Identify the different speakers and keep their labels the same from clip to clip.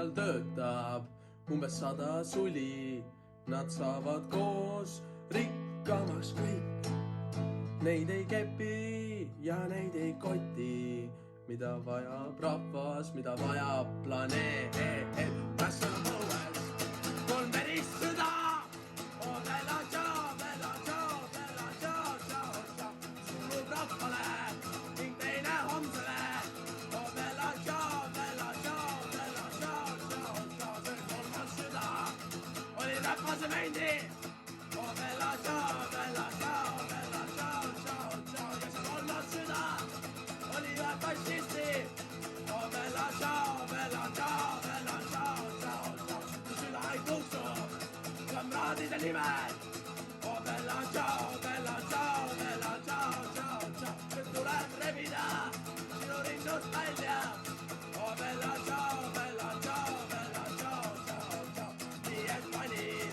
Speaker 1: peal töötab umbes 100 suli. Nad saavad koos rikkamaks kõik. Neid ei kepi ja neid ei koti, mida vajab rahvas, mida vajab planeet. Kas on õues 3 verist sõda? Oh bella ciao, bella ciao, bella ciao, ciao, ciao. Surub rahvale ning teine homsele. Oh bella ciao, bella ciao, bella ciao, ciao, ciao. See 3. sõda oli rahvase mendi. Oh bella ciao, bella ciao, bella ciao, ciao, ciao. Ja see 3. sõda oli ühe fašisti. Oh bella ciao, bella ciao, bella ciao, ciao, ciao. Kui süda ei tuksu kamraadide nimel. Oh bella ciao, bella ciao, bella ciao, ciao, ciao. Nüüd tuleb rebida sinu rinnust välja. Oh bella ciao, bella ciao, bella ciao, ciao, ciao. Nii et valid,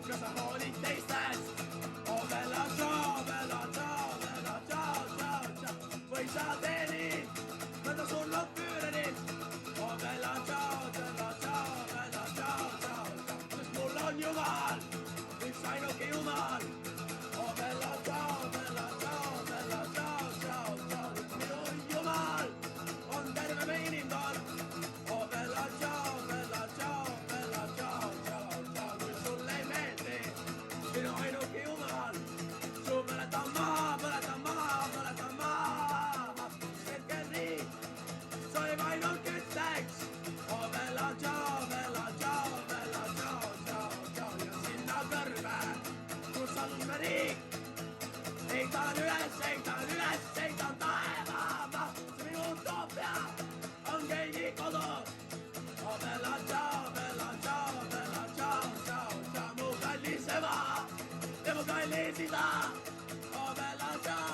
Speaker 1: kas sa hoolid teistest. Oh bella ciao, bella ciao, bella ciao, ciao, ciao. Või sa teenid mõnda surnud püürenit. Oh bella ciao, bella ciao, bella ciao, ciao, ciao. Sest mul on Jumal, üks ainuke Jumal. Oh bella ciao, bella ciao, bella ciao, ciao, ciao. Minu Jumal on terve me inimkond. Oh bella ciao, bella ciao, bella ciao, ciao, ciao. Kui sulle ei meeldi minu ainuke Jumal, su põletan maha, põletan maha, põletan maha. Hetkel riik soovib ainult kütteks. Oh bella ciao, bella ciao, bella ciao, ciao, ciao. Ja sinna kõrbe, kus asub me riik, eitan üles, eitan üles, eitan taeva. See minu utoopia on keegi kodu. Oh bella ciao, bella ciao, bella ciao, ciao, ciao. Mu kallis ema ja mu kallis isa. Oh bella ciao.